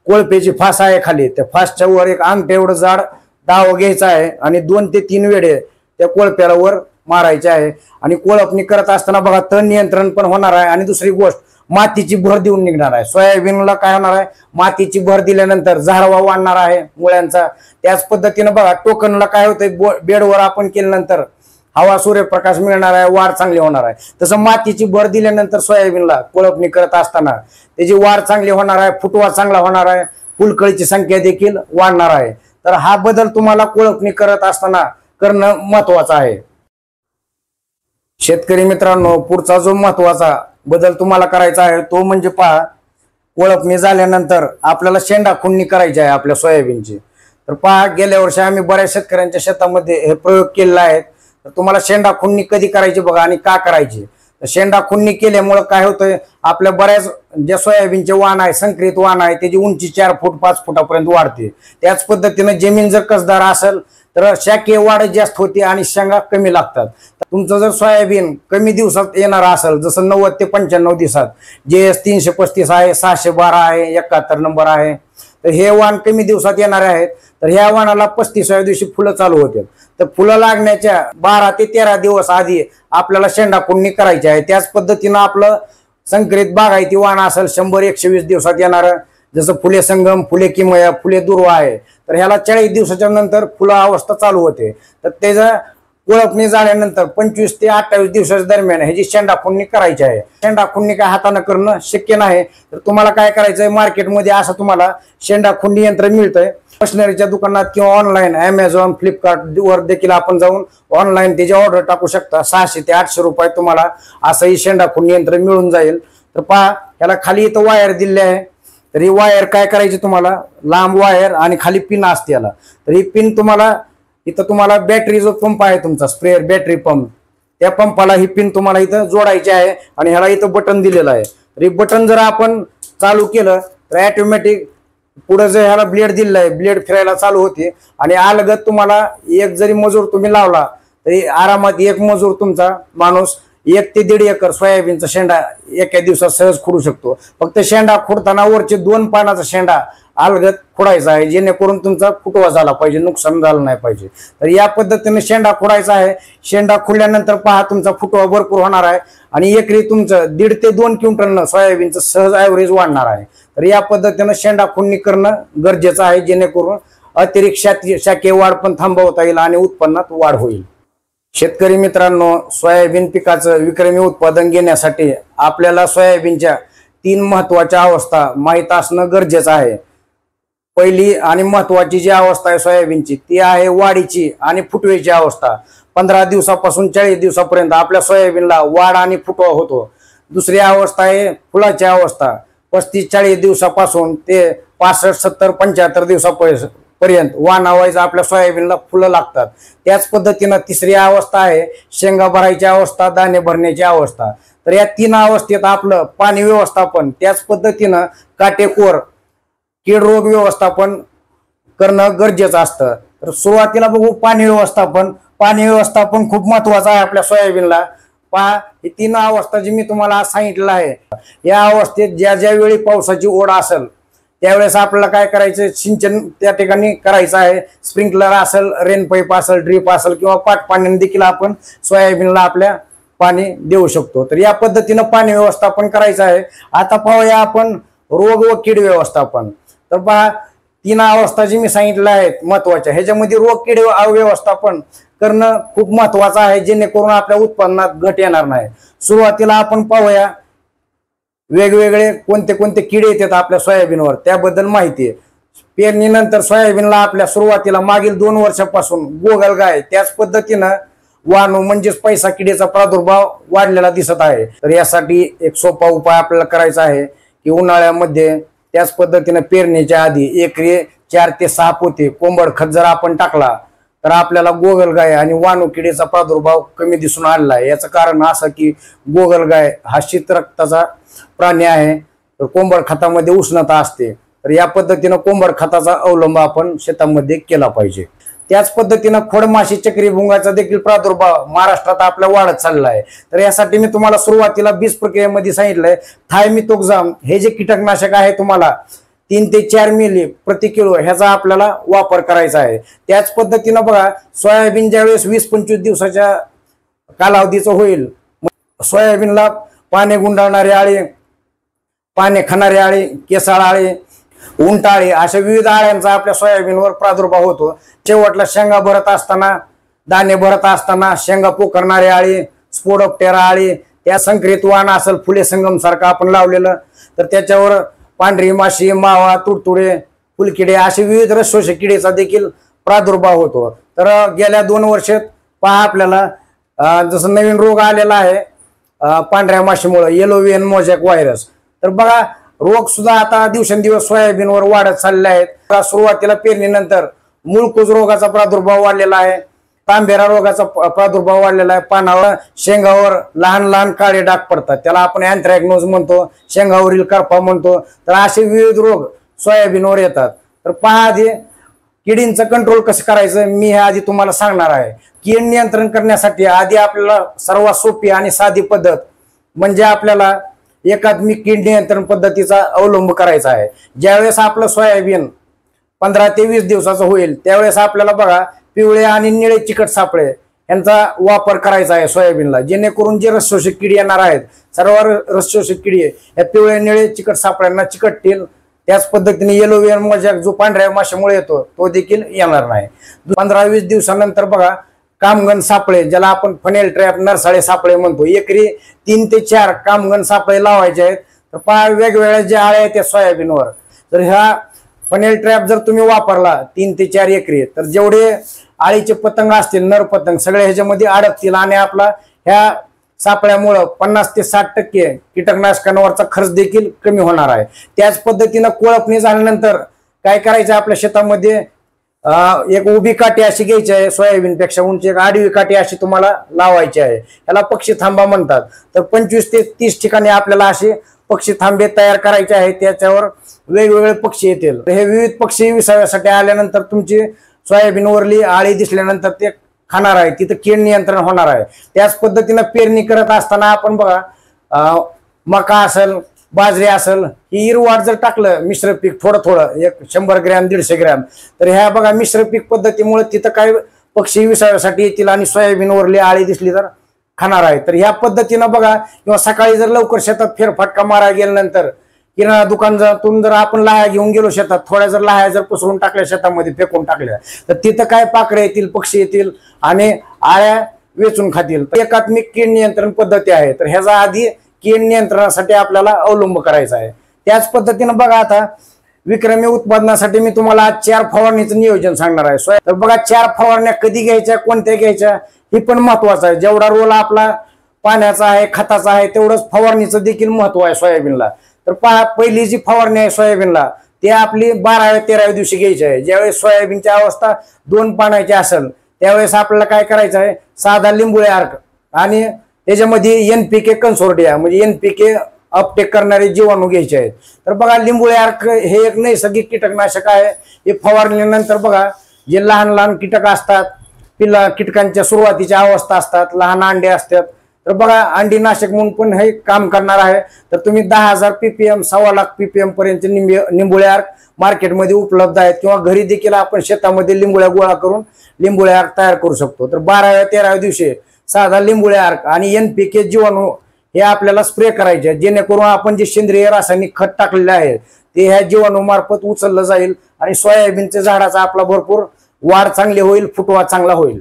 कोळपेची फास आहे खाली, त्या फासच्या वर एक अंगठ्या एवढं जाड दाव घ्यायचा आहे आणि 2 ते 3 वेळे त्या कोळप्याला वर मारायचे आहे. आणि कोळपणी करत असताना बघा तण नियंत्रण पण होणार आहे आणि दुसरी गोष्ट मातीची भर देऊन निघणार आहे. सोयाबीनला काय होणार आहे, मातीची भर दिल्यानंतर झारवा वाढणार आहे मुळ्यांचा. त्याच पद्धतीनं बघा, टोकनला काय होतंय, बेडवर आपण केल्यानंतर हवा सूर्यप्रकाश मिळणार आहे, वाढ चांगली होणार आहे. तसं मातीची भर दिल्यानंतर सोयाबीनला कोळपणी करत असताना त्याची वाढ चांगली होणार आहे, फुटवा चांगला होणार आहे, फुलकळीची संख्या देखील वाढणार आहे. तर हा बदल तुम्हाला कोळपणी करत असताना करणं महत्वाचं आहे. शेतकरी मित्रांनो, पुढचा जो महत्वाचा बदल तुम्हाला करायचा आहे तो म्हणजे पहा, कोळपणी झाल्यानंतर आपल्याला शेंडा खुडणी करायची आहे आपल्या सोयाबीनची. तर पहा, गेल्या वर्षी आम्ही बऱ्याच शेतकऱ्यांच्या शेतामध्ये हे प्रयोग केलेला आहे. तर तुम्हाला शेंडा खुडणी कधी करायची बघा आणि का करायची. शेंडा खुडणी केल्यामुळे काय होतंय, आपल्या बऱ्याच ज्या सोयाबीनचे वाण आहे, संकरित वाण आहे, त्याची उंची 4 फूट 5 फुटापर्यंत वाढते. त्याच पद्धतीने जमीन जर कसदार असेल तर शाकीय वाढ जास्त होते आणि शेंगा कमी लागतात. तुमचं जर सोयाबीन कमी दिवसात येणार असेल, जसं 90 ते 95 दिवसात, JS 335 आहे, 612 आहे, 71 नंबर आहे, तर हे वाण कमी दिवसात येणारे आहेत. तर ह्या वाणाला 35व्या दिवशी फुलं चालू होते. तर फुलं लागण्याच्या 12 ते 13 दिवस आधी आपल्याला शेंडा खुडणी करायची आहे. त्याच पद्धतीनं आपलं संकरित बागायती वाण असेल 100-120 दिवसात येणार, जसं फुले संगम, फुले किमया, फुले दुर्वा आहे, तर ह्याला 40 दिवसाच्या नंतर फुलं अवस्था चालू होते. तर त्याचा कोळपणी झाल्यानंतर 25 ते 28 दिवसाच्या दरम्यान ह्याची शेंडा खुडणी करायची आहे. शेंडा खुडणी काय हाताने करणं शक्य नाही, तर तुम्हाला काय करायचंय, मार्केटमध्ये असं तुम्हाला शेंडा खुडणी यंत्र मिळतंय. मशिनरीच्या दुकानात किंवा ऑनलाईन Amazon, फ्लिपकार्ट वर देखील आपण जाऊन ऑनलाईन त्याची ऑर्डर टाकू शकता. 600 ते 800 रुपये तुम्हाला असंही शेंडा खुडणी यंत्र मिळून जाईल. तर पहा, ह्याला खाली इथं वायर दिले आहे. तर ही वायर काय करायची, तुम्हाला लांब वायर आणि खाली पिन असते याला. तर ही पिन तुम्हाला इथं, तुम्हाला बॅटरी जो पंप आहे तुमचा स्प्रेअर बॅटरी पंप, त्या पंपाला ही पिन तुम्हाला इथं जोडायची आहे आणि ह्याला इथं बटन दिलेलं आहे. तर हे बटन जर आपण चालू केलं तर ऑटोमॅटिक पुढे जे ह्याला ब्लेड दिलेला आहे, ब्लेड फिरायला चालू होते. आणि अलगद तुम्हाला एक जरी मजूर तुम्ही लावला तरी आरामात एक मजूर तुमचा माणूस 1 ते 1.5 एकर सोयाबीनचा शेंडा एका दिवसात सहज खुडू शकतो. फक्त शेंडा खुडताना वरचे 2 पानाचा शेंडा अलगद खुडायचा आहे, जेणेकरून तुमचा फुटवा झाला पाहिजे, नुकसान झालं नाही पाहिजे. तर या पद्धतीने शेंडा खुडायचा आहे. शेंडा खुडल्यानंतर पहा, तुमचा फुटवा भरपूर होणार आहे आणि एकरी तुमचं 1.5 ते 2 क्विंटल सोयाबीनचं सहज ॲव्हरेज वाढणार आहे. तर या पद्धतीने शेंडा खुडणी करणं गरजेचं आहे, जेणेकरून अतिरिक्त शाकीय वाढ पण थांबवता येईल आणि उत्पन्नात वाढ होईल. शेतकरी मित्रांनो, सोयाबीन पिकाचं विक्रमी उत्पादन घेण्यासाठी आपल्याला सोयाबीनच्या 3 महत्वाच्या अवस्था माहीत असणं गरजेचं आहे. पहिली आणि महत्वाची जी अवस्था आहे सोयाबीनची, ती आहे वाढीची आणि फुटवेची अवस्था. 15 दिवसापासून 40 दिवसापर्यंत आपल्या सोयाबीनला वाढ आणि फुटवा होतो. दुसरी अवस्था आहे फुलाची अवस्था. 35-40 दिवसापासून ते 65-70, 75 दिवसापर्यंत वाणावाईज आपल्या सोयाबीनला फुलं लागतात. त्याच पद्धतीनं तिसरी अवस्था आहे शेंगा भरायची अवस्था, दाणे भरण्याची अवस्था. तर या 3 अवस्थेत आपलं पाणी व्यवस्थापन, त्याच पद्धतीनं काटेकोर कीड रोग व्यवस्थापन करणं गरजेचं असतं. तर सुरुवातीला बघू पाणी व्यवस्थापन. पाणी व्यवस्थापन खूप महत्वाचं आहे आपल्या सोयाबीनला. पहा, ही 3 अवस्था जी मी तुम्हाला सांगितलं आहे, या अवस्थेत ज्या ज्या वेळी पावसाची ओढ असेल त्यावेळेस आपल्याला काय करायचं, सिंचन त्या ठिकाणी करायचं आहे. स्प्रिंकलर असेल, रेन पाईप असेल, ड्रीप असेल किंवा पाटपाण्याने देखील आपण सोयाबीनला आपल्या पाणी देऊ शकतो. तर या पद्धतीनं पाणी व्यवस्थापन करायचं आहे. आता पाहूया आपण रोग व कीड व्यवस्थापन. तर पहा, 3 अवस्था जी मी सांगितल्या आहेत महत्वाच्या, ह्याच्यामध्ये रोग कीड व्यवस्थापन करणं खूप महत्वाचं आहे, जेणेकरून आपल्या उत्पन्नात घट येणार नाही. सुरुवातीला आपण पाहूया वेगवेगळे कोणते कोणते किडे येतात आपल्या सोयाबीनवर, त्याबद्दल माहिती आहे. पेरणीनंतर सोयाबीनला आपल्या सुरुवातीला मागील 2 वर्षापासून गोगलगाय, त्याच पद्धतीनं वाणू म्हणजेच पैसा किडीचा प्रादुर्भाव वाढलेला दिसत आहे. तर यासाठी एक सोपा उपाय आपल्याला करायचा आहे की उन्हाळ्यामध्ये त्याच पद्धतीने पेरणीच्या आधी एकरी 4 ते 6 पोते कोंबड खत जर आपण टाकला तर आपल्याला गोगलगाय आणि वाणू किडीचा प्रादुर्भाव कमी दिसून आलेला आहे. याचं कारण असं की गोगलगाय हा शीत रक्ताचा प्राणी आहे, तर कोंबड खतामध्ये उष्णता असते. तर या पद्धतीनं कोंबड खताचा अवलंब आपण शेतामध्ये केला पाहिजे. त्याच पद्धतीनं खोडमाशी, चक्रीभुंगाचा देखील प्रादुर्भाव महाराष्ट्रात आपल्या वाढत चालला आहे. तर यासाठी मी तुम्हाला सुरुवातीला बीज प्रक्रियेमध्ये सांगितलंय, थायमिथोक्झाम हे जे कीटकनाशक आहे तुम्हाला 3 ते 4 मिली प्रति किलो ह्याचा आपल्याला वापर करायचा आहे. त्याच पद्धतीनं बघा, सोयाबीन ज्यावेळेस 20-25 दिवसाच्या कालावधीचं होईल, सोयाबीनला पाने गुंडाळणारे आळी, पाने खाणारे आळी, केसाळ आळी, उंटाळी अशा विविध आळ्यांचा आपल्या सोयाबीनवर प्रादुर्भाव होतो. शेवटला शेंगा भरत असताना, दाणे भरत असताना शेंगा पोखरणारे आळी, स्पोडोप्टेरा आळी, त्या संकरित वाण असेल फुले संगम सारखं आपण लावलेलं, तर त्याच्यावर पांढरी माशी, मावा, तुडतुडे, फुलकिडे असे विविध रसशोषक किडीचा देखील प्रादुर्भाव होतो. तर गेल्या 2 वर्षात पहा आपल्याला जसं नवीन रोग आलेला आहे पांढऱ्या माशीमुळे, येलोवियन मोजॅक व्हायरस. तर बघा, रोग सुद्धा आता दिवसेंदिवस सोयाबीनवर वाढत चालले आहेत. सुरुवातीला पेरणीनंतर मुळकुज रोगाचा प्रादुर्भाव वाढलेला आहे, तांबेरा रोगाचा प्रादुर्भाव वाढलेला आहे. पानावर, शेंगावर लहान लहान काळे डाग पडतात, त्याला आपण अँथ्रॅक्नोज म्हणतो, शेंगावरील करपा म्हणतो. तर असे विविध रोग सोयाबीनवर येतात. तर पहा, आधी किडींचं कंट्रोल कसं करायचं मी हे आधी तुम्हाला सांगणार आहे. कीड नियंत्रण करण्यासाठी आधी आपल्याला सर्वात सोपी आणि साधी पद्धत म्हणजे आपल्याला एकात्मिक कीड नियंत्रण पद्धतीचा अवलंब करायचा आहे. ज्यावेळेस आपलं सोयाबीन 15 ते 20 दिवसाचं होईल त्यावेळेस आपल्याला बघा पिवळे आणि निळे चिकट सापळे यांचा वापर करायचा आहे सोयाबीनला, जेणेकरून जे रसशोषक किडी येणार आहेत, सर्व रसशोषक किडी या पिवळे निळे चिकट सापळ्यांना चिकटतील, त्याच पद्धतीने येलो वेल मोजॅक जो पांढऱ्या माशामुळे येतो तो देखील येणार नाही. 15-20 दिवसानंतर बघा कामगण सापळे, ज्याला आपण फनेल ट्रॅप नरसाळे सापळे म्हणतो, एकरी 3 ते 4 कामगण सापळे लावायचे आहेत. तर पहा वेगवेगळ्या ज्या आळ्या आहेत त्या सोयाबीनवर, तर ह्या फनेल ट्रॅप जर तुम्ही वापरला 3 ते 4 एकरी, तर जेवढे आळीचे पतंग असतील नर पतंग सगळे ह्याच्यामध्ये अडकतील आणि आपला ह्या सापळ्यामुळं 50 ते 60% कीटकनाशकांवरचा खर्च देखील कमी होणार आहे. त्याच पद्धतीनं कोळपणी झाल्यानंतर काय करायचं, आपल्या शेतामध्ये एक उभी काठी अशी घ्यायची आहे, सोयाबीनपेक्षा उंची एक आडवी काठी अशी तुम्हाला लावायची आहे. याला पक्षी थांबा म्हणतात. तर 25 ते 30 ठिकाणी आपल्याला असे पक्षी थांबे तयार करायचे आहेत. त्याच्यावर वेगवेगळे पक्षी येतील. हे विविध पक्षी विसाव्यासाठी आल्यानंतर तुमची सोयाबीनवरली आळी दिसल्यानंतर ते खाणार आहे, तिथं कीड नियंत्रण होणार आहे. त्याच पद्धतीनं पेरणी करत असताना आपण बघा मका असेल, बाजरी असेल, ही हिरवाट जर टाकलं मिश्र पीक थोडं थोडं एक 100 ग्रॅम 150 ग्रॅम, तर ह्या बघा मिश्र पीक पद्धतीमुळे तिथं काय पक्षी विसाव्यासाठी येतील आणि सोयाबीनवरली आळी दिसली तर खाणार आहे. तर ह्या पद्धतीनं बघा, किंवा सकाळी जर लवकर शेतात फेरफटका मारा गेल्यानंतर किराणा दुकानातून जर आपण लाह्या घेऊन गेलो शेतात, थोड्या जर लाह्या जर पसरून टाकल्या शेतामध्ये फेकून टाकल्या, तर तिथं काय पाखरे येतील, पक्षी येतील आणि आळ्या वेचून खातील. एकात्मिक कीड नियंत्रण पद्धती आहे. तर ह्याचा आधी कीड नियंत्रणासाठी आपल्याला अवलंब करायचा आहे. त्याच पद्धतीनं बघा आता विक्रमी उत्पादनासाठी मी तुम्हाला आज 4 फवारणीचं नियोजन सांगणार आहे. तर बघा 4 फवारण्या कधी घ्यायच्या, कोणत्या घ्यायच्या हे पण महत्वाचं आहे. जेवढा रोल आपला पाण्याचा आहे, खताचा आहे, तेवढंच फवारणीचं देखील महत्व आहे सोयाबीनला. तर पहा, पहिली जी फवारणी आहे सोयाबीनला ती आपली 12व्या-13व्या दिवशी घ्यायची आहे. ज्यावेळेस सोयाबीनची अवस्था 2 पानाची असेल त्यावेळेस आपल्याला काय करायचं आहे, साधा लिंबोळी अर्क आणि त्याच्यामध्ये NPK कन्सोर्टिया म्हणजे NPK अपटेक करणारे जीवाणू घ्यायचे आहेत. तर बघा लिंबोळी अर्क हे एक नैसर्गिक कीटकनाशक आहे. हे फवारल्यानंतर बघा जे लहान लहान कीटक असतात, कीटकांच्या सुरुवातीच्या अवस्था असतात, लहान अंडे असतात, तर बघा अंडीनाशक म्हणून पण हे काम करणार आहे. तर तुम्ही 10,000 ppm 1.25 लाख ppm पर्यंत लिंबोळी अर्क मार्केटमध्ये उपलब्ध आहेत, किंवा घरी देखील आपण शेतामध्ये लिंबोळ्या गोळा करून लिंबोळी अर्क तयार करू शकतो. तर 12व्या-13व्या दिवशी साधा लिंबोळी अर्क आणि NPK जीवाणू हे आपल्याला स्प्रे करायचे, जेणेकरून आपण जे सेंद्रिय रासायनिक खत टाकलेले आहे ते ह्या जीवाणू मार्फत उचललं जाईल आणि सोयाबीनच्या झाडाचा आपला भरपूर वाढ चांगली होईल, फुटवा चांगला होईल.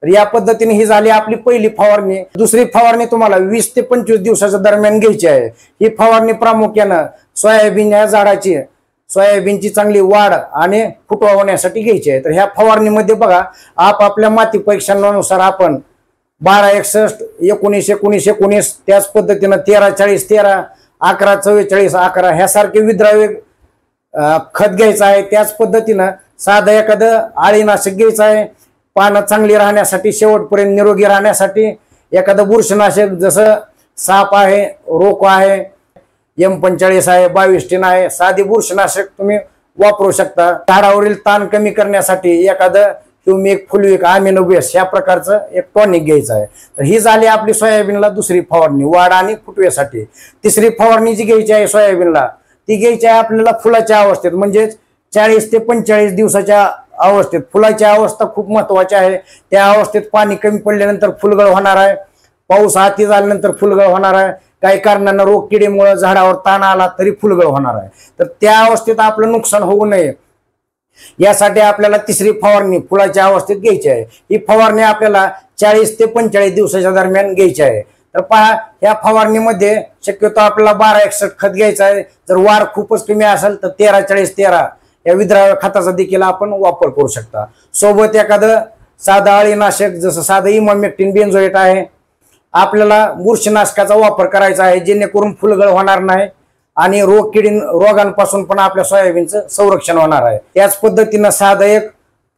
तर या पद्धतीने ही झाली आपली पहिली फवारणी. दुसरी फवारणी तुम्हाला 20 ते 25 दिवसाच्या दरम्यान घ्यायची आहे. ही फवारणी प्रामुख्यानं सोयाबीन या झाडाची सोयाबीनची चांगली वाढ आणि फुटवा होण्यासाठी घ्यायची आहे. तर ह्या फवारणीमध्ये बघा आपापल्या माती परीक्षणानुसार आपण 12-61 19-19-19 त्याच पद्धतीनं 13-40-13 11-44-11 ह्यासारखे विद्राव्य खत घ्यायचं आहे. त्याच पद्धतीनं साधं एखादं आळीनाशक घ्यायचं आहे. पानं चांगली राहण्यासाठी, शेवटपर्यंत निरोगी राहण्यासाठी एखादं बुरशीनाशक, जसं साप आहे, रोको आहे, M45 आहे, 22 आहे, साधी बुरशीनाशक तुम्ही वापरू शकता. झाडावरील ताण कमी करण्यासाठी एखादं ह्युमिक, फुलविक, अमिनो बेस ह्या प्रकारचं एक टॉनिक घ्यायचं आहे. तर ही झाली आपली सोयाबीनला दुसरी फवारणी वाढ आणि फुटव्यासाठी. तिसरी फवारणी जी घ्यायची आहे सोयाबीनला ती घ्यायची आहे आपल्याला फुलाच्या अवस्थेत, म्हणजे 40 ते 45 दिवसाच्या अवस्थेत. फुलाची अवस्था खूप महत्वाची आहे. त्या अवस्थेत पाणी कमी पडल्यानंतर फुलगळ होणार आहे, पाऊस अति झाल्यानंतर फुलगळ होणार आहे, काही कारणांना रोग किडीमुळे झाडावर ताण आला तरी फुलगळ होणार आहे. तर त्या अवस्थेत आपलं नुकसान होऊ नये यासाठी आपल्याला तिसरी फवारणी फुलाच्या अवस्थेत घ्यायची आहे. ही फवारणी आपल्याला 40 ते 45 दिवसाच्या दरम्यान घ्यायची आहे. तर पहा, या फवारणीमध्ये शक्यतो आपल्याला 12-61 खत घ्यायचं आहे. जर वाढ खूपच कमी असेल तर 13-40-13 या विद्राव्य खताचा देखील आपण वापर करू शकता. सोबत एखादं साधं अळीनाशक जसं साधं इमामेक्टिन बेंझोएट आहे. आपल्याला बुरशीनाशकाचा वापर करायचा आहे, जेणेकरून फुलगळ होणार नाही आणि रोगांपासून पण आपल्या सोयाबीनचं संरक्षण होणार आहे. त्याच पद्धतीनं साधं एक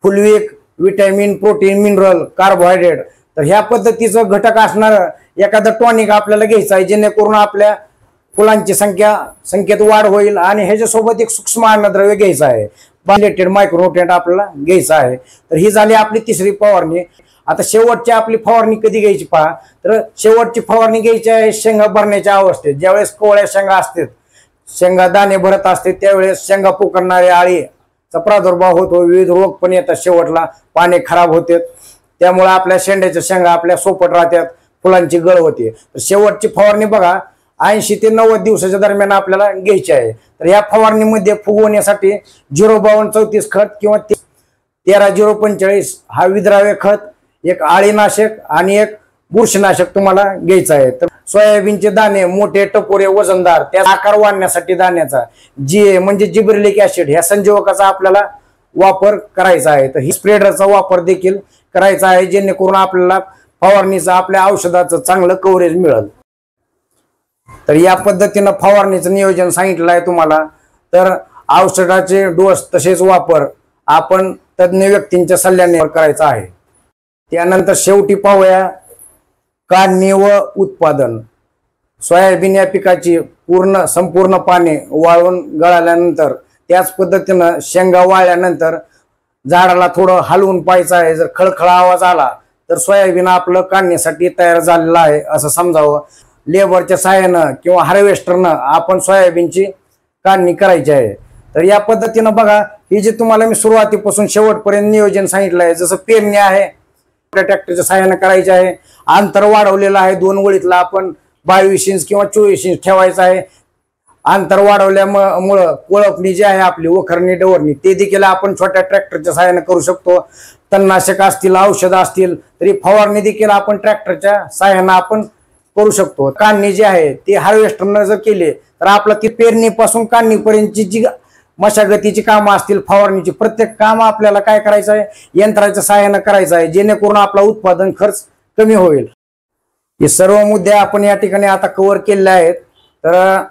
फुलविक, विटॅमिन, प्रोटीन, मिनरल, कार्बोहायड्रेट, तर ह्या पद्धतीचं घटक असणार एखादं टॉनिक आपल्याला घ्यायचं आहे, जेणेकरून आपल्या फुलांची संख्येत वाढ होईल. आणि ह्याच्यासोबत एक सूक्ष्म अन्नद्रव्य घ्यायचं आहे, बायलेटेड मायक्रोन्युट्रिएंट आपल्याला घ्यायचं आहे. तर ही झाली आपली तिसरी फवारणी. आता शेवटची आपली फवारणी कधी घ्यायची पहा, तर शेवटची फवारणी घ्यायची आहे शेंगा भरण्याच्या अवस्थेत. ज्यावेळेस कोवळ्या शेंगा असतात, शेंगा दाणे भरत असते, त्यावेळेस शेंगा पोकळणारे आळीचा प्रादुर्भाव होतो, विविध रोग पण येतात, शेवटला पाने खराब होते, त्यामुळे आपल्या शेंड्याच्या शेंगा आपल्या सोपट राहतात, फुलांची गळ होते. शेवटची फवारणी बघा 80 ते 90 दिवसाच्या दरम्यान आपल्याला घ्यायची आहे। तर या फवारणीमध्ये फुगवण्यासाठी 05234 खत किंवा 13045 हा विद्राव्य खत, एक आळीनाशक आणि एक बुरशीनाशक तुम्हाला घ्यायचं आहे। तर सोयाबीनचे दाणे मोठे, टपोरे, वजनदार, त्या आकार वाढण्यासाठी दाण्याचा म्हणजे जिब्रेलिक ऍसिड ह्या संजीवकाचा आपल्याला वापर करायचा आहे। तर ही स्प्रेडरचा वापर देखील करायचा आहे, जेणेकरून आपल्याला फवारणीचं आपल्या औषधाचं चांगलं कव्हरेज मिळेल। तर या पद्धतीनं फवारणीचं नियोजन सांगितलं आहे तुम्हाला। तर औषधाचे डोस तसेच वापर आपण तज्ञ व्यक्तींच्या सल्ल्याने करायचा आहे। त्यानंतर शेवटी पाहूया काढणी व उत्पादन। सोयाबीन या पिकाची संपूर्ण पाने वाळून गळाल्यानंतर, त्याच पद्धतीनं शेंगा वाळल्यानंतर झाडाला थोडं हलवून पाहायचं आहे। जर खळखळा आवाज आला तर सोयाबीन आपलं काढण्यासाठी तयार झालेलं आहे असं समजावं। लेबरच्या सहाय्यानं किंवा हार्वेस्टरनं आपण सोयाबीनची काढणी करायची आहे। तर या पद्धतीनं बघा, ही जे तुम्हाला मी सुरुवातीपासून शेवटपर्यंत नियोजन सांगितलं आहे, जसं पेरणी आहे ट्रॅक्टरच्या सहाय्यानं करायची आहे। अंतर वाढवलेलं आहे, 2 ओळीतला आपण 22 इंच किंवा 24 इंच ठेवायचं आहे। अंतर वाढवल्यामुळं कोळपणी जी आहे आपली वखरणी डवरणी ते देखील आपण छोट्या ट्रॅक्टरच्या सहाय्याने करू शकतो। तणनाशक असतील, औषधं असतील, तरी फवारणी देखील आपण ट्रॅक्टरच्या सहाय्याने आपण करू शकतो। काढणी जी आहे ती हार्वेस्टरनं जर केली तर आपलं ती पेरणीपासून काढणीपर्यंतची जी मशागतीची कामं असतील, फवारणीची प्रत्येक काम आपल्याला काय करायचं आहे, यंत्राच्या सहाय्याने करायचं आहे, जेणेकरून आपला उत्पादन खर्च कमी होईल। हे सर्व मुद्दे आपण या ठिकाणी आता कव्हर केलेले आहेत। तर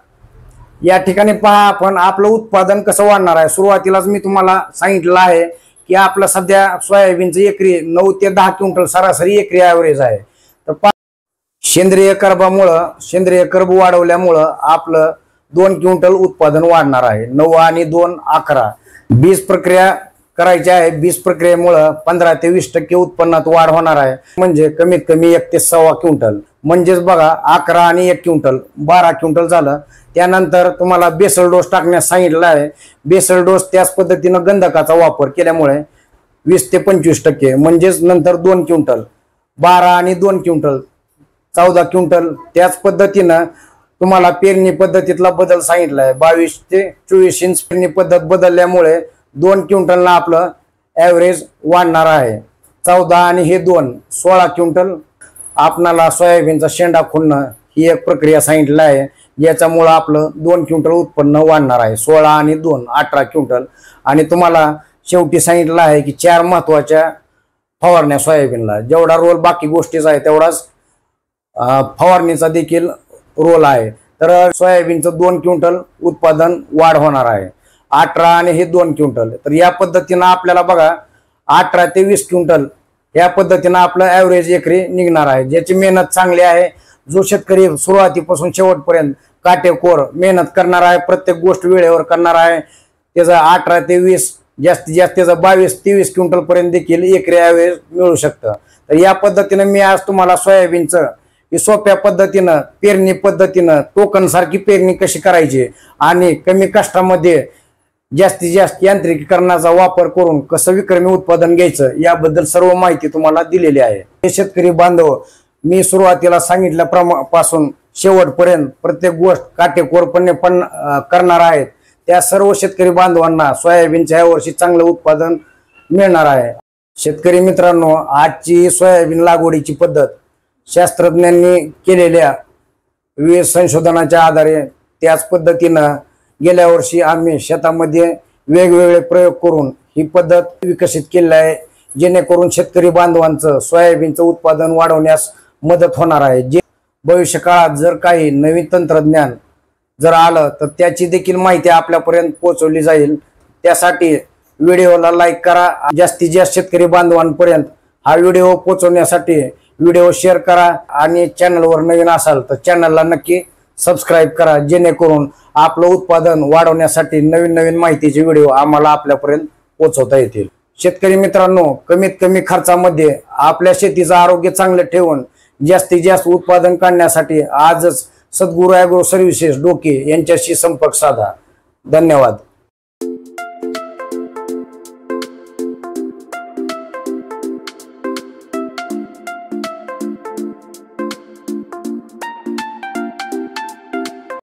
या ठिकाणी पहा, आपण आपलं उत्पादन कसं वाढणार आहे। सुरुवातीलाच मी तुम्हाला सांगितलं आहे की आपलं सध्या सोयाबीनचं एकरी 9 ते 10 क्विंटल सरासरी एकरी ॲव्हरेज आहे। तर सेंद्रिय कर्ब वाढवल्यामुळं आपलं 2 क्विंटल उत्पादन वाढणार आहे। 9 आणि 2 11। बीज प्रक्रिया करायची आहे। बीज प्रक्रियेमुळं 15 ते 20% उत्पन्नात वाढ होणार आहे, म्हणजे कमीत कमी 1 ते 1.25 क्विंटल। म्हणजेच बघा, 11 आणि 1 क्विंटल 12 क्विंटल झालं। त्यानंतर तुम्हाला बेसल डोस टाकण्यास सांगितलं आहे। बेसल डोस त्याच पद्धतीनं गंधकाचा वापर केल्यामुळे 20 ते 25%, म्हणजेच नंतर 2 क्विंटल। 12 आणि 2 क्विंटल 14 क्विंटल। त्याच पद्धतीनं तुम्हाला पेरणी पद्धतीतला बदल सांगितला आहे। 22 ते 24 इंच पेरणी पद्धत बदलल्यामुळे 2 क्विंटलला आपलं ॲव्हरेज वाढणार आहे। 14 आणि हे 2 16 क्विंटल आपणाला सोयाबीनचा शेंडा खुडणं ही एक प्रक्रिया सांगितली आहे, याच्यामुळं आपलं 2 क्विंटल उत्पन्न वाढणार आहे। 16 आणि 2 18 क्विंटल। आणि तुम्हाला शेवटी सांगितलं आहे की 4 महत्वाच्या फवारण्या सोयाबीनला, जेवढा रोल बाकी गोष्टीचा आहे तेवढाच फवारणीचा देखील रोल आहे। तर सोयाबीनचं 2 क्विंटल उत्पादन वाढ होणार आहे। 18 आणि हे 2 क्विंटल। तर या पद्धतीनं आपल्याला बघा 18 ते 20 क्विंटल या पद्धतीनं आपलं ॲव्हरेज एकरी निघणार आहे, ज्याची मेहनत चांगली आहे। जो शेतकरी सुरुवातीपासून शेवटपर्यंत काटेकोर मेहनत करणार आहे, प्रत्येक गोष्ट वेळेवर करणार आहे, त्याचा 18 ते 20 जास्तीत जास्त त्याचा 22 ते 23 क्विंटल पर्यंत देखील एकरी ॲव्हरेज मिळू शकतं। तर या पद्धतीनं मी आज तुम्हाला सोयाबीनचं सोप्या पद्धतीनं पेरणी पद्धतीनं टोकन सारखी पेरणी कशी करायची आणि कमी कष्टामध्ये जास्तीत जास्त यांत्रिकीकरणाचा वापर करून कसं विक्रमी उत्पादन घ्यायचं याबद्दल सर्व माहिती तुम्हाला दिलेली आहे। हे शेतकरी बांधव, मी सुरुवातीला सांगितल्यापासून शेवटपर्यंत प्रत्येक गोष्ट काटेकोरपणे करणार आहेत, त्या सर्व शेतकरी बांधवांना सोयाबीनच्या यावर्षी चांगलं उत्पादन मिळणार आहे। शेतकरी मित्रांनो, आजची सोयाबीन लागवडीची पद्धत शास्त्रज्ञांनी केलेल्या विविध संशोधनाच्या आधारे त्याच पद्धतीनं गेल्या वर्षी आम्ही शेतामध्ये वेगवेगळे प्रयोग करून ही पद्धत विकसित केली आहे, जेणेकरून शेतकरी बांधवांचं सोयाबीनचं उत्पादन वाढवण्यास मदत होणार आहे। जे भविष्य काळात जर काही नवीन तंत्रज्ञान जर आलं तर त्याची देखील माहिती आपल्यापर्यंत पोहोचवली जाईल। त्यासाठी व्हिडिओला लाईक करा, जास्तीत जास्त शेतकरी बांधवांपर्यंत हा व्हिडिओ पोहोचवण्यासाठी व्हिडिओ शेअर करा आणि चॅनलवर नवीन असाल तर चॅनलला नक्की सबस्क्राईब करा, जेणेकरून आपलं उत्पादन वाढवण्यासाठी नवीन नवीन माहितीचे व्हिडिओ आम्हाला आपल्यापर्यंत पोहोचवता येतील। शेतकरी मित्रांनो, कमीत कमी खर्चामध्ये आपल्या शेतीचं आरोग्य चांगलं ठेवून जास्तीत जास्त उत्पादन काढण्यासाठी आजच सद्गुरू ॲग्रो सर्व्हिसेस डोके यांच्याशी संपर्क साधा। धन्यवाद।